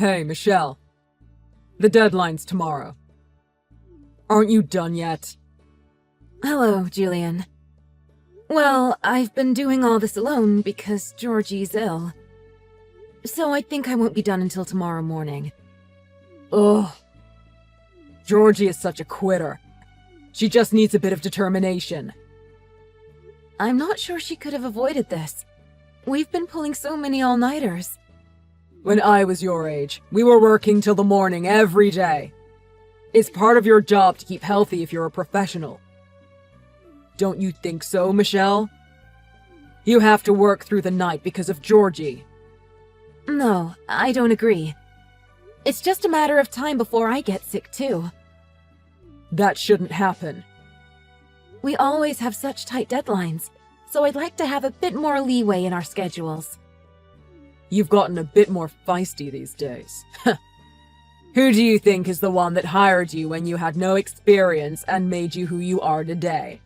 Hey, Michelle. The deadline's tomorrow. Aren't you done yet? Hello, Julian. Well, I've been doing all this alone because Georgie's ill. So I think I won't be done until tomorrow morning. Ugh. Georgie is such a quitter. She just needs a bit of determination. I'm not sure she could have avoided this. We've been pulling so many all-nighters. When I was your age, we were working till the morning every day. It's part of your job to keep healthy if you're a professional. Don't you think so, Michelle? You have to work through the night because of Georgie. No, I don't agree. It's just a matter of time before I get sick too. That shouldn't happen. We always have such tight deadlines, so I'd like to have a bit more leeway in our schedules. You've gotten a bit more feisty these days. Who do you think is the one that hired you when you had no experience and made you who you are today?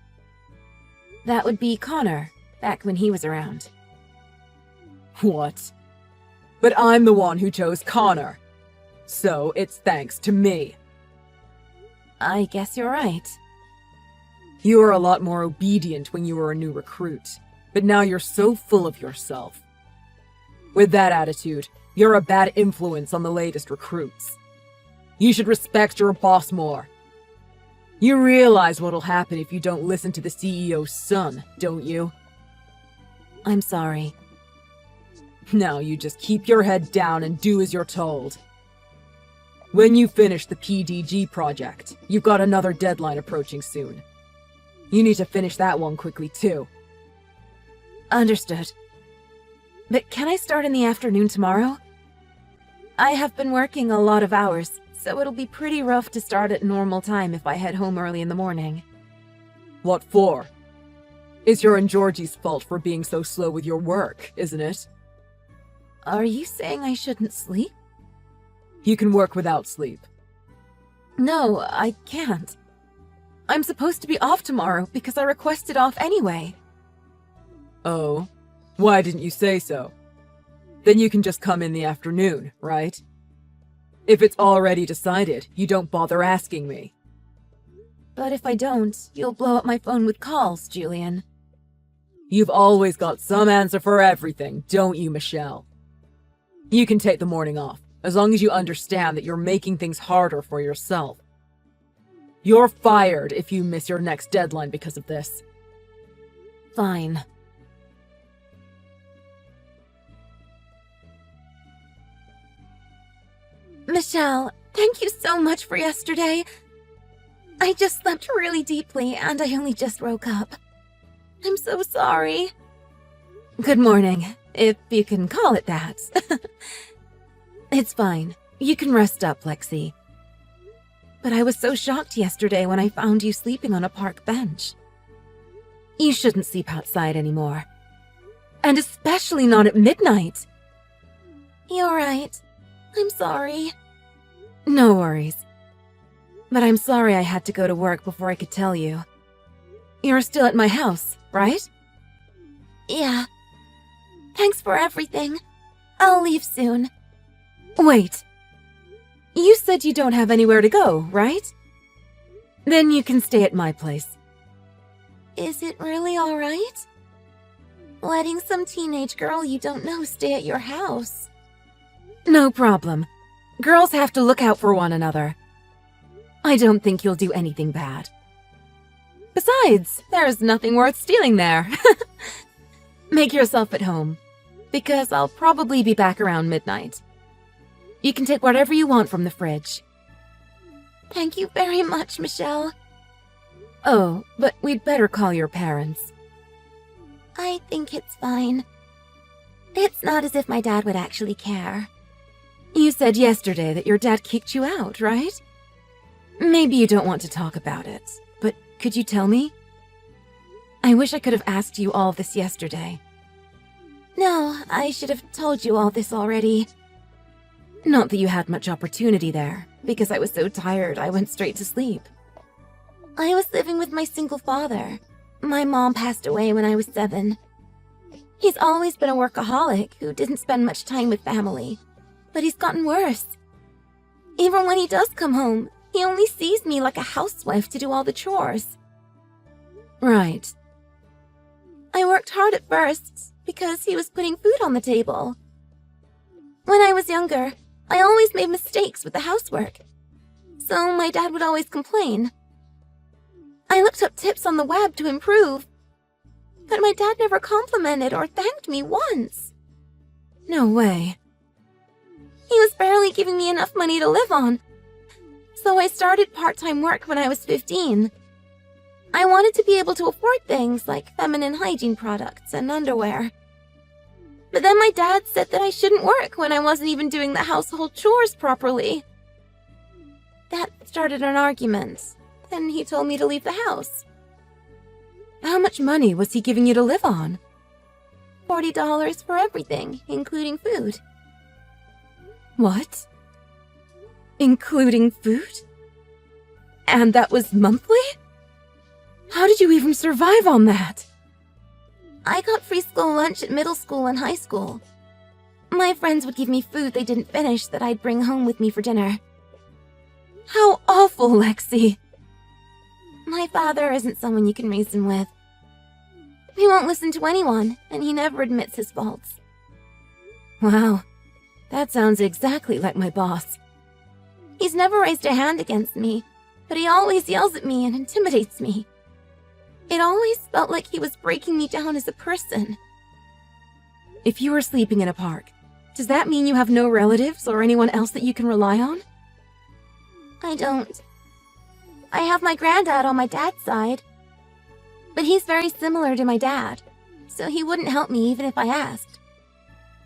That would be Connor, back when he was around. What? But I'm the one who chose Connor. So it's thanks to me. I guess you're right. You were a lot more obedient when you were a new recruit, but now you're so full of yourself. With that attitude, you're a bad influence on the latest recruits. You should respect your boss more. You realize what'll happen if you don't listen to the CEO's son, don't you? I'm sorry. Now you just keep your head down and do as you're told. When you finish the PDG project, you've got another deadline approaching soon. You need to finish that one quickly too. Understood. But can I start in the afternoon tomorrow? I have been working a lot of hours, so it'll be pretty rough to start at normal time if I head home early in the morning. What for? It's your and Georgie's fault for being so slow with your work, isn't it? Are you saying I shouldn't sleep? You can work without sleep. No, I can't. I'm supposed to be off tomorrow because I requested off anyway. Oh, why didn't you say so? Then you can just come in the afternoon, right? If it's already decided, you don't bother asking me. But if I don't, you'll blow up my phone with calls, Julian. You've always got some answer for everything, don't you, Michelle? You can take the morning off, as long as you understand that you're making things harder for yourself. You're fired if you miss your next deadline because of this. Fine. Michelle, thank you so much for yesterday. I just slept really deeply and I only just woke up. I'm so sorry. Good morning, if you can call it that. It's fine. You can rest up, Lexi. But I was so shocked yesterday when I found you sleeping on a park bench. You shouldn't sleep outside anymore. And especially not at midnight. You're right. I'm sorry. No worries. But I'm sorry I had to go to work before I could tell you. You're still at my house, right? Yeah. Thanks for everything. I'll leave soon. Wait. You said you don't have anywhere to go, right? Then you can stay at my place. Is it really all right? Letting some teenage girl you don't know stay at your house? No problem. Girls have to look out for one another. I don't think you'll do anything bad. Besides, there's nothing worth stealing there. Make yourself at home, because I'll probably be back around midnight. You can take whatever you want from the fridge. Thank you very much, Michelle. Oh, but we'd better call your parents. I think it's fine. It's not as if my dad would actually care. You said yesterday that your dad kicked you out, right? Maybe you don't want to talk about it, but could you tell me? I wish I could have asked you all this yesterday. No, I should have told you all this already. Not that you had much opportunity there, because I was so tired I went straight to sleep. I was living with my single father. My mom passed away when I was 7. He's always been a workaholic who didn't spend much time with family. but he's gotten worse. Even when he does come home, he only sees me like a housewife to do all the chores. Right. I worked hard at first because he was putting food on the table. When I was younger, I always made mistakes with the housework, so my dad would always complain. I looked up tips on the web to improve, but my dad never complimented or thanked me once. No way. He was barely giving me enough money to live on, so I started part-time work when I was 15. I wanted to be able to afford things like feminine hygiene products and underwear. But then my dad said that I shouldn't work when I wasn't even doing the household chores properly. That started an argument. Then he told me to leave the house. How much money was he giving you to live on? $40 for everything, including food. What? Including food? And that was monthly? How did you even survive on that? I got free school lunch at middle school and high school. My friends would give me food they didn't finish that I'd bring home with me for dinner. How awful, Lexi. My father isn't someone you can reason with. He won't listen to anyone, and he never admits his faults. Wow, that sounds exactly like my boss. He's never raised a hand against me, but he always yells at me and intimidates me. It always felt like he was breaking me down as a person. If you are sleeping in a park, does that mean you have no relatives or anyone else that you can rely on? I don't. I have my granddad on my dad's side, but he's very similar to my dad, so he wouldn't help me even if I asked.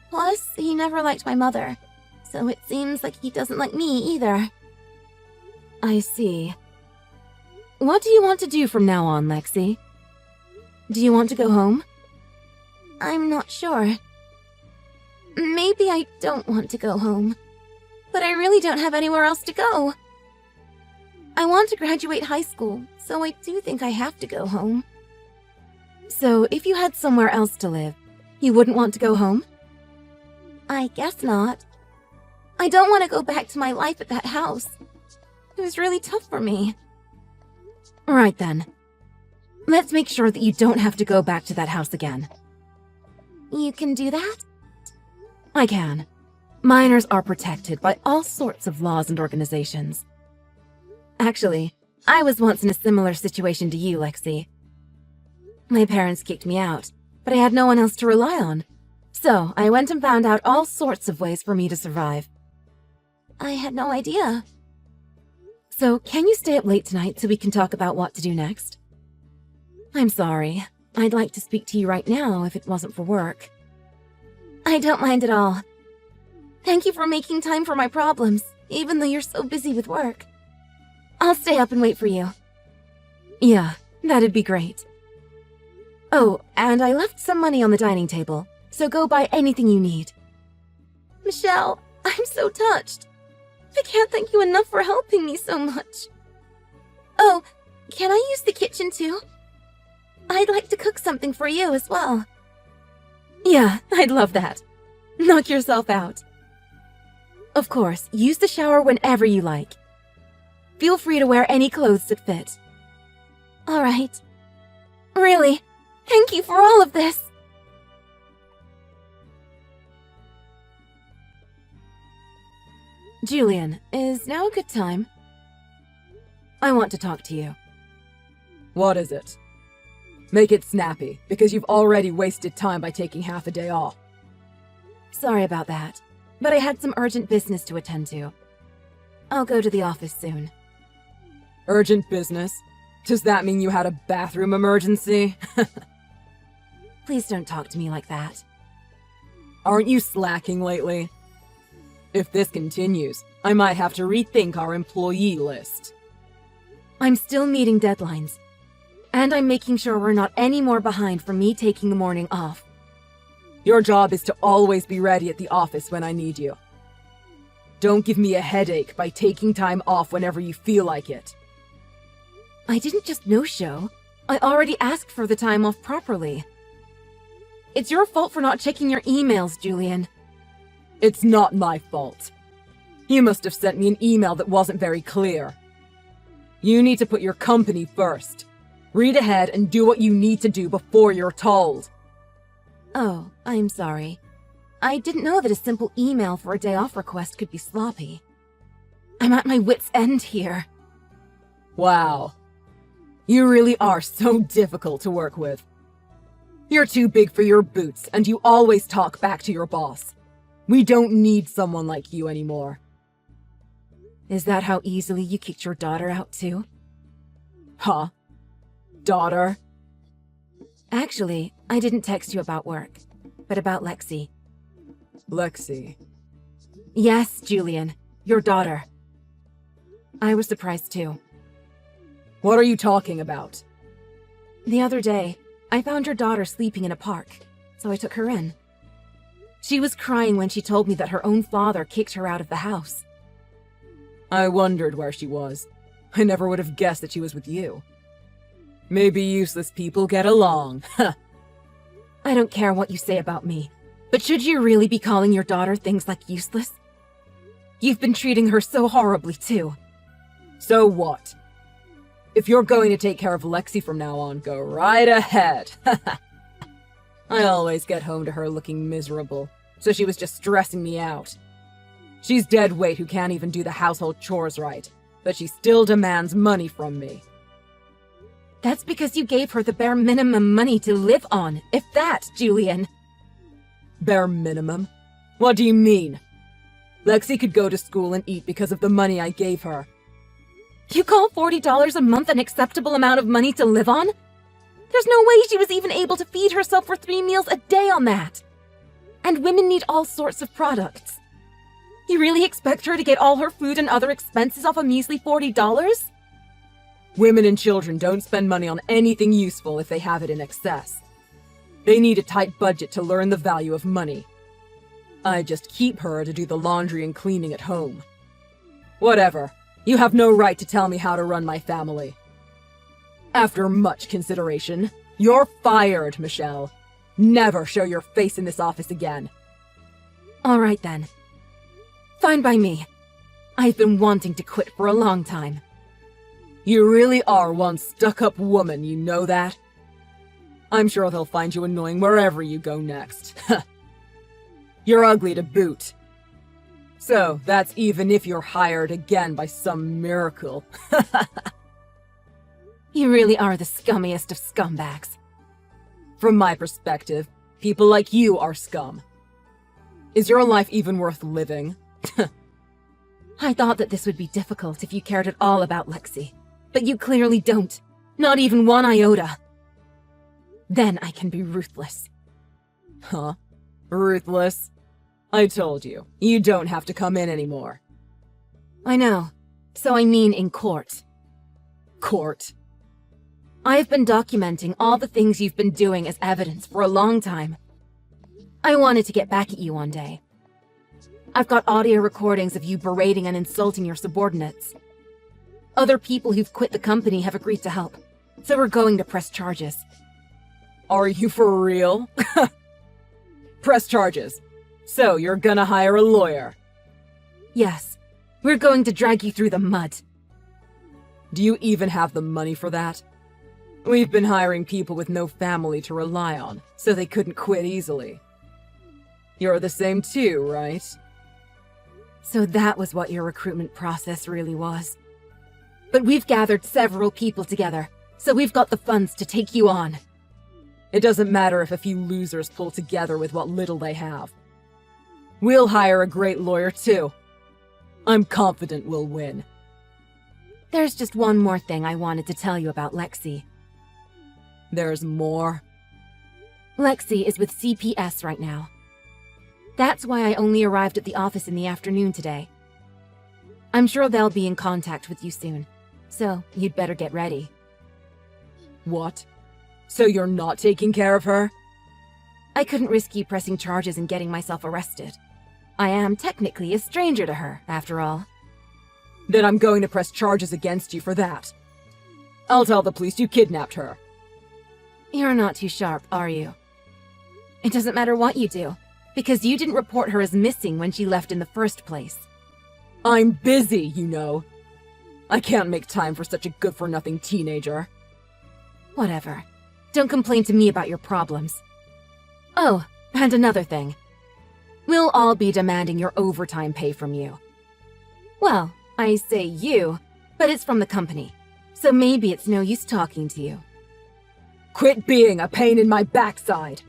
Plus, he never liked my mother, so it seems like he doesn't like me either. I see. What do you want to do from now on, Lexi? Do you want to go home? I'm not sure. Maybe I don't want to go home, but I really don't have anywhere else to go. I want to graduate high school, so I do think I have to go home. So, if you had somewhere else to live, you wouldn't want to go home? I guess not. I don't want to go back to my life at that house. It was really tough for me. Right then. Let's make sure that you don't have to go back to that house again. You can do that? I can. Minors are protected by all sorts of laws and organizations. Actually, I was once in a similar situation to you, Lexi. My parents kicked me out, but I had no one else to rely on. So, I went and found out all sorts of ways for me to survive. I had no idea. So, can you stay up late tonight so we can talk about what to do next? I'm sorry. I'd like to speak to you right now if it wasn't for work. I don't mind at all. Thank you for making time for my problems, even though you're so busy with work. I'll stay up and wait for you. Yeah, that'd be great. Oh, and I left some money on the dining table, so go buy anything you need. Michelle, I'm so touched. I can't thank you enough for helping me so much. Oh, can I use the kitchen too? I'd like to cook something for you as well. Yeah, I'd love that. Knock yourself out. Of course, use the shower whenever you like. Feel free to wear any clothes that fit. All right. Really, thank you for all of this. Julian, is now a good time? I want to talk to you. What is it? Make it snappy, because you've already wasted time by taking half a day off. Sorry about that, but I had some urgent business to attend to. I'll go to the office soon. Urgent business? Does that mean you had a bathroom emergency? Please don't talk to me like that. Aren't you slacking lately? If this continues, I might have to rethink our employee list. I'm still meeting deadlines, and I'm making sure we're not any more behind from me taking the morning off. Your job is to always be ready at the office when I need you. Don't give me a headache by taking time off whenever you feel like it. I didn't just no-show. I already asked for the time off properly. It's your fault for not checking your emails, Julian. It's not my fault. You must have sent me an email that wasn't very clear. You need to put your company first. Read ahead and do what you need to do before you're told. Oh, I'm sorry. I didn't know that a simple email for a day off request could be sloppy. I'm at my wit's end here. Wow. You really are so difficult to work with. You're too big for your boots, and you always talk back to your boss. We don't need someone like you anymore. Is that how easily you kicked your daughter out too? Huh? Daughter? Actually, I didn't text you about work, but about Lexi. Lexi. Yes, Julian, your daughter. I was surprised too. What are you talking about? The other day, I found your daughter sleeping in a park, so I took her in. She was crying when she told me that her own father kicked her out of the house. I wondered where she was. I never would have guessed that she was with you. Maybe useless people get along. I don't care what you say about me, but should you really be calling your daughter things like useless? You've been treating her so horribly too. So what? If you're going to take care of Lexi from now on, go right ahead. I always get home to her looking miserable, so she was just stressing me out. She's dead weight who can't even do the household chores right, but she still demands money from me. That's because you gave her the bare minimum money to live on, if that, Julian. Bare minimum? What do you mean? Lexi could go to school and eat because of the money I gave her. You call $40 a month an acceptable amount of money to live on? There's no way she was even able to feed herself for 3 meals a day on that. And women need all sorts of products. You really expect her to get all her food and other expenses off a measly $40? Women and children don't spend money on anything useful if they have it in excess. They need a tight budget to learn the value of money. I just keep her to do the laundry and cleaning at home. Whatever. You have no right to tell me how to run my family. After much consideration, you're fired, Michelle. Never show your face in this office again. All right then. Fine by me. I've been wanting to quit for a long time. You really are one stuck-up woman, you know that? I'm sure they'll find you annoying wherever you go next. You're ugly to boot. So, that's even if you're hired again by some miracle. You really are the scummiest of scumbags. From my perspective, people like you are scum. Is your life even worth living? I thought that this would be difficult if you cared at all about Lexi, but you clearly don't. Not even one iota. Then I can be ruthless. Huh? Ruthless? I told you, you don't have to come in anymore. I know. So I mean in court. Court? I've been documenting all the things you've been doing as evidence for a long time. I wanted to get back at you one day. I've got audio recordings of you berating and insulting your subordinates. Other people who've quit the company have agreed to help, so we're going to press charges. Are you for real? Press charges. So you're gonna hire a lawyer? Yes, we're going to drag you through the mud. Do you even have the money for that? We've been hiring people with no family to rely on, so they couldn't quit easily. You're the same too, right? So that was what your recruitment process really was. But we've gathered several people together, so we've got the funds to take you on. It doesn't matter if a few losers pull together with what little they have. We'll hire a great lawyer too. I'm confident we'll win. There's just one more thing I wanted to tell you about Lexi. There's more? Lexi is with CPS right now. That's why I only arrived at the office in the afternoon today. I'm sure they'll be in contact with you soon, so you'd better get ready. What? So you're not taking care of her? I couldn't risk you pressing charges and getting myself arrested. I am technically a stranger to her, after all. Then I'm going to press charges against you for that. I'll tell the police you kidnapped her. You're not too sharp, are you? It doesn't matter what you do. because you didn't report her as missing when she left in the first place. I'm busy, you know. I can't make time for such a good-for-nothing teenager. Whatever. Don't complain to me about your problems. Oh, and another thing. We'll all be demanding your overtime pay from you. Well, I say you, but it's from the company, so maybe it's no use talking to you. Quit being a pain in my backside.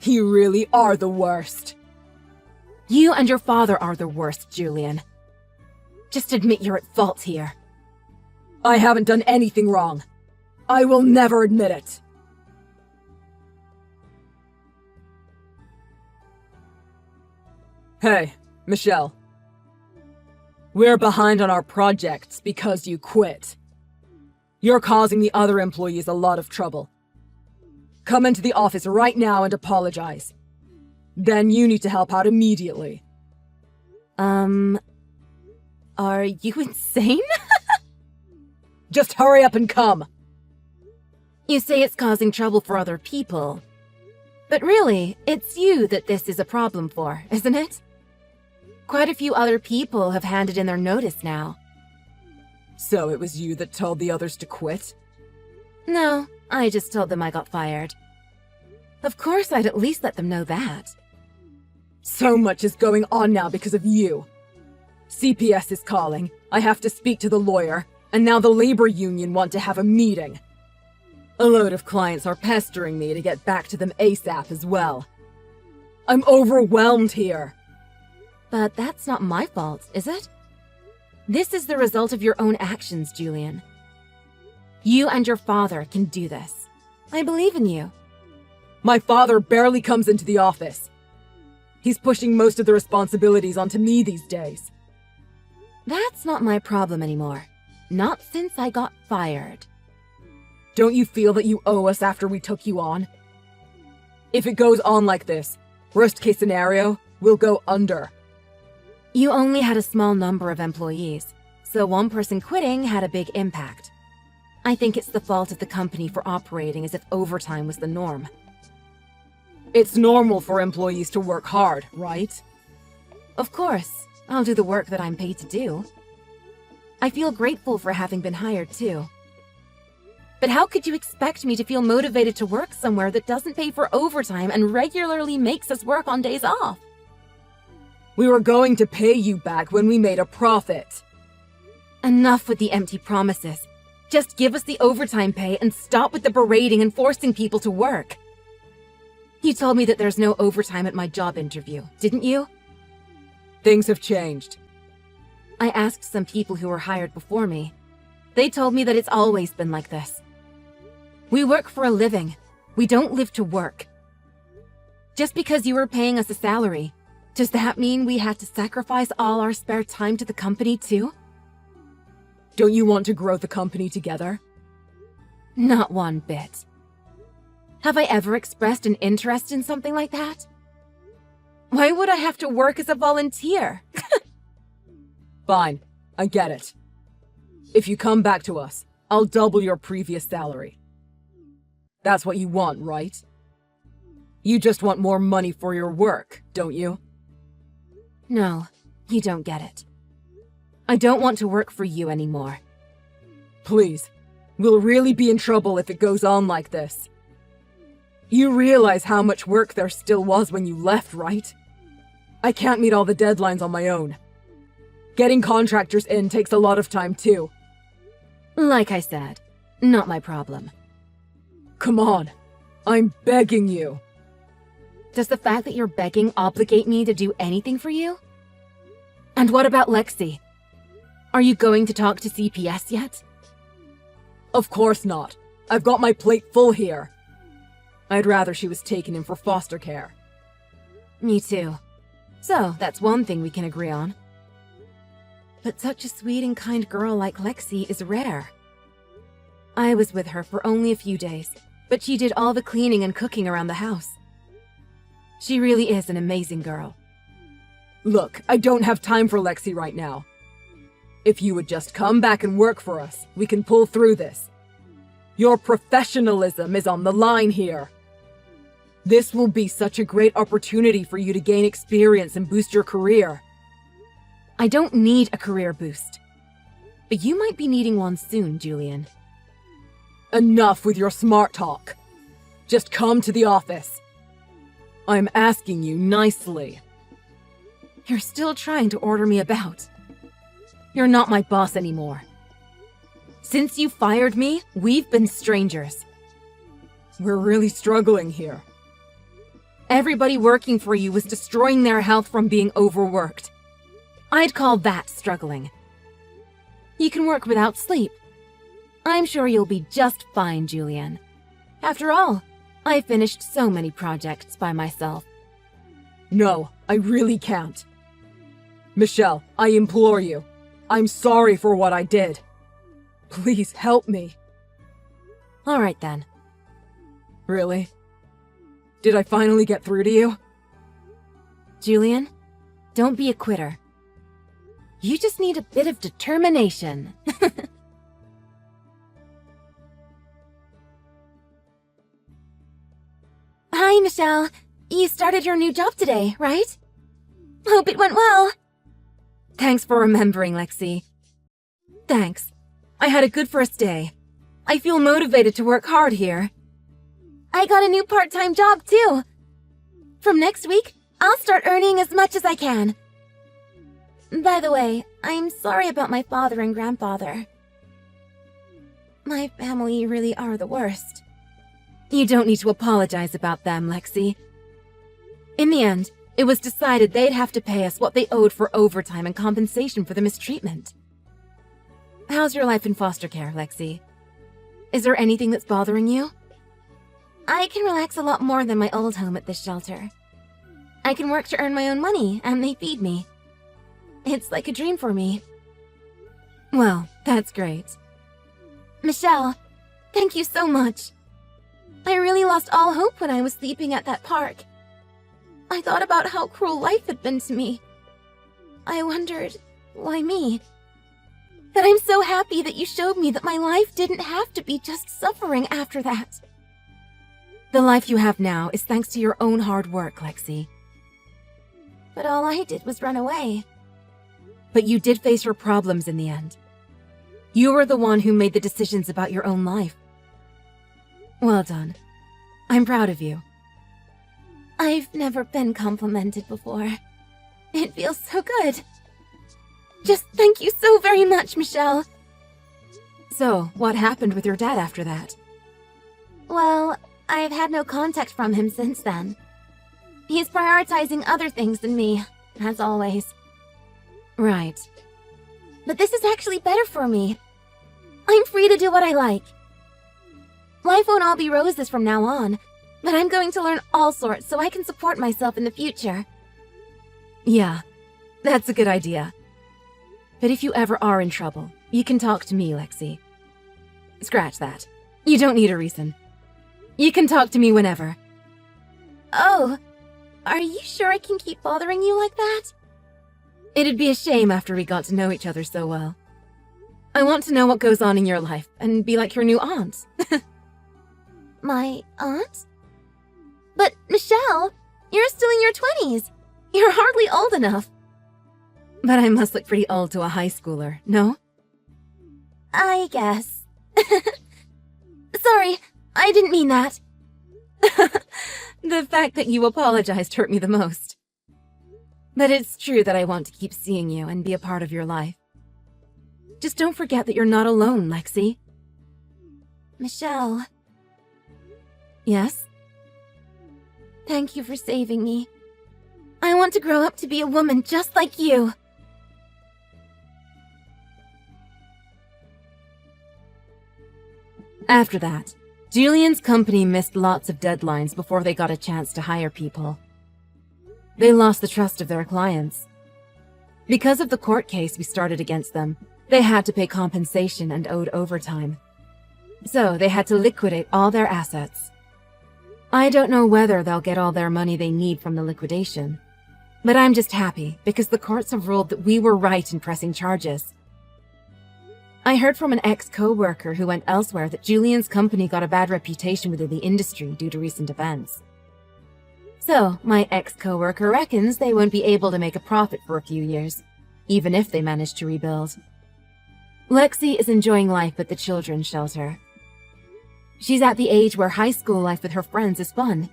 You really are the worst. You and your father are the worst, Julian. Just admit you're at fault here. I haven't done anything wrong. I will never admit it. Hey, Michelle. We're behind on our projects because you quit. You're causing the other employees a lot of trouble. Come into the office right now and apologize. Then you need to help out immediately. Are you insane? Just hurry up and come. You say it's causing trouble for other people. But really, it's you that this is a problem for, isn't it? Quite a few other people have handed in their notice now. So it was you that told the others to quit? No, I just told them I got fired. Of course, I'd at least let them know that. So much is going on now because of you. CPS is calling, I have to speak to the lawyer, and now the labor union want to have a meeting. A load of clients are pestering me to get back to them ASAP as well. I'm overwhelmed here. But that's not my fault, is it? This is the result of your own actions, Julian. You and your father can do this. I believe in you. My father barely comes into the office. He's pushing most of the responsibilities onto me these days. That's not my problem anymore. Not since I got fired. Don't you feel that you owe us after we took you on? If it goes on like this, worst case scenario, we'll go under. You only had a small number of employees, so one person quitting had a big impact. I think it's the fault of the company for operating as if overtime was the norm. It's normal for employees to work hard, right? Of course, I'll do the work that I'm paid to do. I feel grateful for having been hired too. But how could you expect me to feel motivated to work somewhere that doesn't pay for overtime and regularly makes us work on days off? We were going to pay you back when we made a profit. Enough with the empty promises. Just give us the overtime pay and stop with the berating and forcing people to work. You told me that there's no overtime at my job interview, didn't you? Things have changed. I asked some people who were hired before me. They told me that it's always been like this. We work for a living. We don't live to work. Just because you were paying us a salary, does that mean we had to sacrifice all our spare time to the company too? Don't you want to grow the company together? Not one bit. Have I ever expressed an interest in something like that? Why would I have to work as a volunteer? Fine, I get it. If you come back to us, I'll double your previous salary. That's what you want, right? You just want more money for your work, don't you? No, you don't get it. I don't want to work for you anymore. Please, we'll really be in trouble if it goes on like this. You realize how much work there still was when you left, right? I can't meet all the deadlines on my own. Getting contractors in takes a lot of time too. Like I said, not my problem. Come on, I'm begging you. Does the fact that you're begging obligate me to do anything for you? And what about Lexi? Are you going to talk to CPS yet? Of course not. I've got my plate full here. I'd rather she was taken in for foster care. Me too. So, that's one thing we can agree on. But such a sweet and kind girl like Lexi is rare. I was with her for only a few days, but she did all the cleaning and cooking around the house. She really is an amazing girl. Look, I don't have time for Lexi right now. If you would just come back and work for us, we can pull through this. Your professionalism is on the line here. This will be such a great opportunity for you to gain experience and boost your career. I don't need a career boost. But you might be needing one soon, Julian. Enough with your smart talk. Just come to the office. I'm asking you nicely. You're still trying to order me about. You're not my boss anymore. Since you fired me, we've been strangers. We're really struggling here. Everybody working for you was destroying their health from being overworked. I'd call that struggling. You can work without sleep. I'm sure you'll be just fine, Julian. After all, I finished so many projects by myself. No, I really can't. Michelle, I implore you. I'm sorry for what I did. Please help me. All right then. Really? Did I finally get through to you? Julian, don't be a quitter. You just need a bit of determination. Hi, Michelle. You started your new job today, right? Hope it went well. Thanks for remembering, Lexi. Thanks. I had a good first day. I feel motivated to work hard here. I got a new part-time job, too. From next week, I'll start earning as much as I can. By the way, I'm sorry about my father and grandfather. My family really are the worst. You don't need to apologize about them, Lexi. In the end, it was decided they'd have to pay us what they owed for overtime and compensation for the mistreatment. How's your life in foster care, Lexi? Is there anything that's bothering you? I can relax a lot more than my old home at this shelter. I can work to earn my own money, and they feed me. It's like a dream for me. Well, that's great. Michelle, thank you so much. I really lost all hope when I was sleeping at that park. I thought about how cruel life had been to me. I wondered, why me? But I'm so happy that you showed me that my life didn't have to be just suffering after that. The life you have now is thanks to your own hard work, Lexi. But all I did was run away. But you did face your problems in the end. You were the one who made the decisions about your own life. Well done. I'm proud of you. I've never been complimented before. It feels so good. Just thank you so very much, Michelle. So, what happened with your dad after that? Well, I've had no contact from him since then. He's prioritizing other things than me, as always. Right. But this is actually better for me. I'm free to do what I like. Life won't all be roses from now on, but I'm going to learn all sorts so I can support myself in the future. Yeah, that's a good idea. But if you ever are in trouble, you can talk to me, Lexi. Scratch that. You don't need a reason. You can talk to me whenever. Oh, are you sure I can keep bothering you like that? It'd be a shame after we got to know each other so well. I want to know what goes on in your life and be like your new aunt. My aunt? But, Michelle, you're still in your 20s. You're hardly old enough. But I must look pretty old to a high schooler, no? I guess. Sorry, I didn't mean that. The fact that you apologized hurt me the most. But it's true that I want to keep seeing you and be a part of your life. Just don't forget that you're not alone, Lexi. Michelle. Yes? Thank you for saving me. I want to grow up to be a woman just like you. After that, Julian's company missed lots of deadlines before they got a chance to hire people. They lost the trust of their clients. Because of the court case we started against them, they had to pay compensation and owed overtime. So they had to liquidate all their assets. I don't know whether they'll get all their money they need from the liquidation, but I'm just happy because the courts have ruled that we were right in pressing charges. I heard from an ex-co-worker who went elsewhere that Julian's company got a bad reputation within the industry due to recent events. So, my ex-coworker reckons they won't be able to make a profit for a few years, even if they manage to rebuild. Lexi is enjoying life at the children's shelter. She's at the age where high school life with her friends is fun.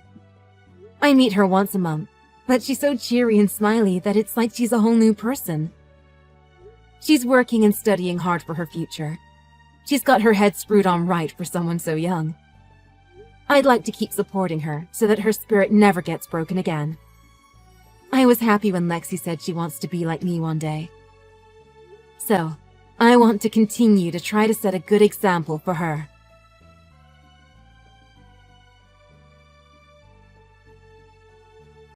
I meet her once a month, but she's so cheery and smiley that it's like she's a whole new person. She's working and studying hard for her future. She's got her head screwed on right for someone so young. I'd like to keep supporting her so that her spirit never gets broken again. I was happy when Lexi said she wants to be like me one day. So, I want to continue to try to set a good example for her.